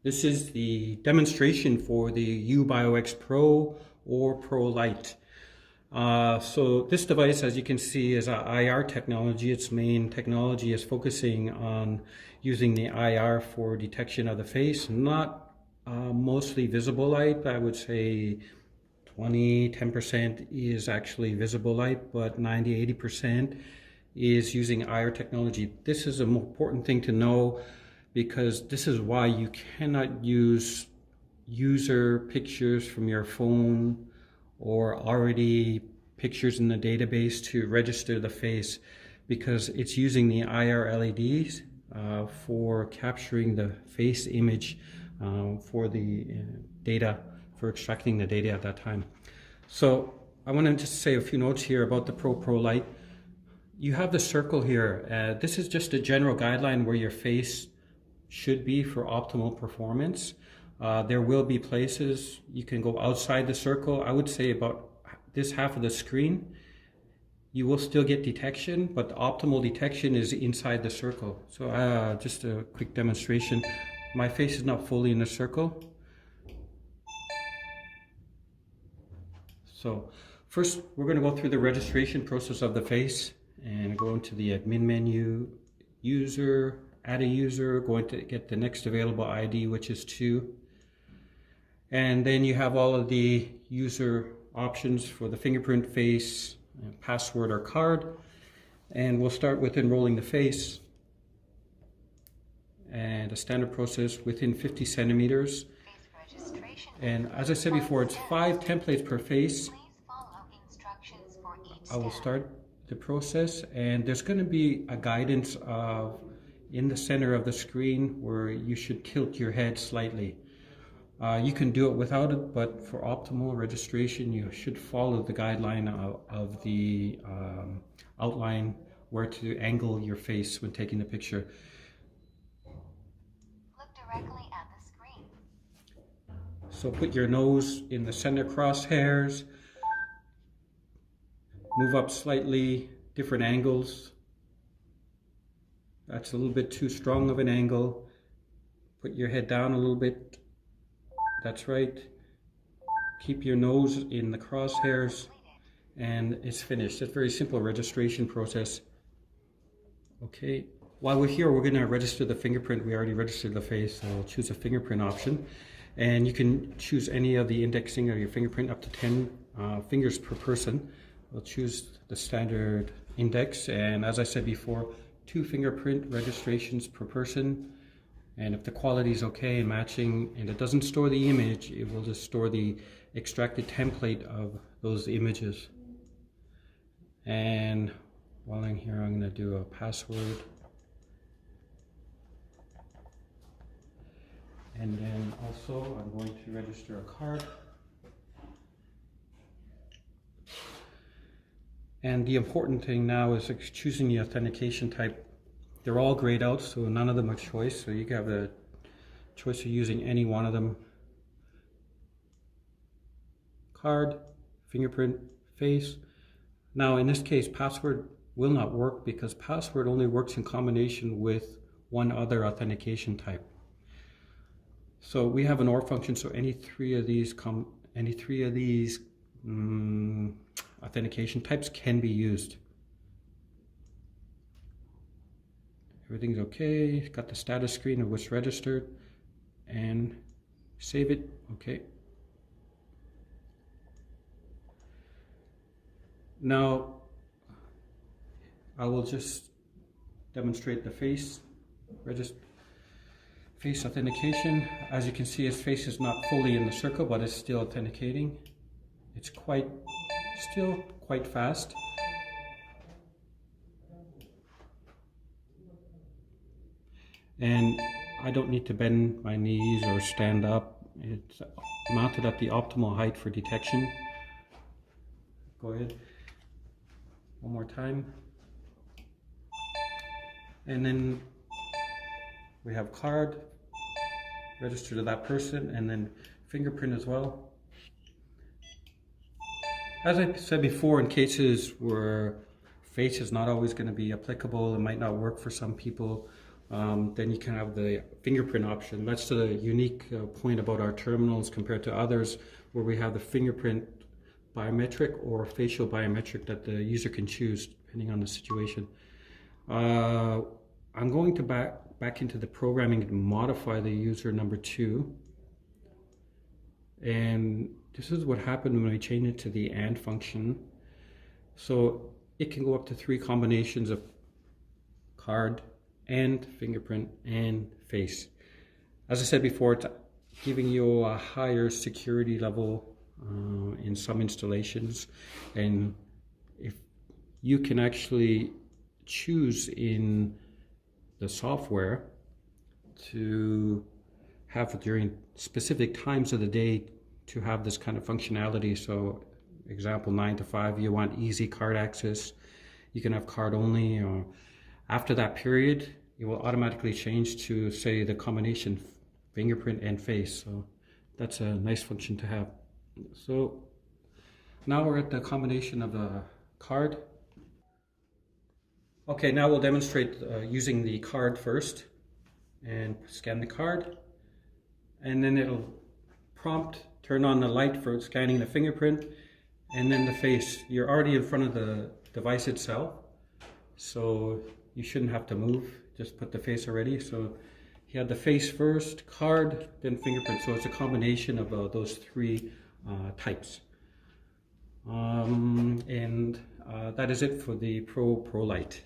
This is the demonstration for the UBio-X Pro or Pro Lite. So this device, as you can see, is a IR technology. Its main technology is focusing on using the IR for detection of the face, not mostly visible light. I would say 10% is actually visible light, but 80% is using IR technology. This is an important thing to know, because this is why you cannot use user pictures from your phone or already pictures in the database to register the face, because it's using the IR LEDs for capturing the face image for the data, for extracting the data at that time. So I want to just say a few notes here about the Pro Lite. You have the circle here. This is just a general guideline where your face should be for optimal performance. There will be places you can go outside the circle. I would say about this half of the screen, you will still get detection, but the optimal detection is inside the circle. So just a quick demonstration. My face is not fully in the circle. So first, we're going to go through the registration process of the face and go into the admin menu, user, add a user, going to get the next available ID, which is 2. And then you have all of the user options for the fingerprint, face, password, or card. And we'll start with enrolling the face. And a standard process within 50 centimeters. And as I said before, it's 5 templates per face. I will start the process, and there's going to be a guidance of in the center of the screen where you should tilt your head slightly. You can do it without it, but for optimal registration, you should follow the guideline of the outline where to angle your face when taking the picture. Look directly at the screen. So put your nose in the center crosshairs, move up slightly, different angles. That's a little bit too strong of an angle. Put your head down a little bit. That's right. Keep your nose in the crosshairs, and it's finished. It's a very simple registration process. Okay. While we're here, we're going to register the fingerprint. We already registered the face, so we'll choose a fingerprint option. And you can choose any of the indexing of your fingerprint up to 10 fingers per person. We'll choose the standard index, and as I said before, 2 fingerprint registrations per person. And if the quality is okay and matching, and it doesn't store the image, it will just store the extracted template of those images. And while I'm here, I'm going to do a password. And then also I'm going to register a card. And the important thing now is choosing the authentication type. They're all grayed out, so none of them are choice. So you have the choice of using any one of them. Card, fingerprint, face. Now in this case, password will not work, because password only works in combination with one other authentication type. So we have an OR function, so any three of these authentication types can be used. Everything's okay. Got the status screen of what's registered, and save it. Okay. Now I will just demonstrate the face authentication. As you can see, his face is not fully in the circle, but it's still authenticating. It's still quite fast. And I don't need to bend my knees or stand up. It's mounted at the optimal height for detection. Go ahead. One more time. And then we have card, register to that person, and then fingerprint as well. As I said before, in cases where face is not always going to be applicable, it might not work for some people, Then you can have the fingerprint option. That's the unique point about our terminals compared to others, where we have the fingerprint biometric or facial biometric that the user can choose depending on the situation. I'm going to back into the programming and modify the user number 2. And this is what happened when we changed it to the AND function. So it can go up to 3 combinations of card and fingerprint and face. As I said before, it's giving you a higher security level in some installations, and if you can actually choose in the software to have during specific times of the day to have this kind of functionality. So example, 9 to 5, you want easy card access, you can have card only, or after that period it will automatically change to, say, the combination fingerprint and face. So that's a nice function to have. So now we're at the combination of a card. Okay, now we'll demonstrate using the card first, and scan the card, and then it'll prompt turn on the light for scanning the fingerprint, and then the face. You're already in front of the device itself, so you shouldn't have to move, just put the face already. So you had the face first, card, then fingerprint. So it's a combination of those 3 types. And that is it for the Pro Lite.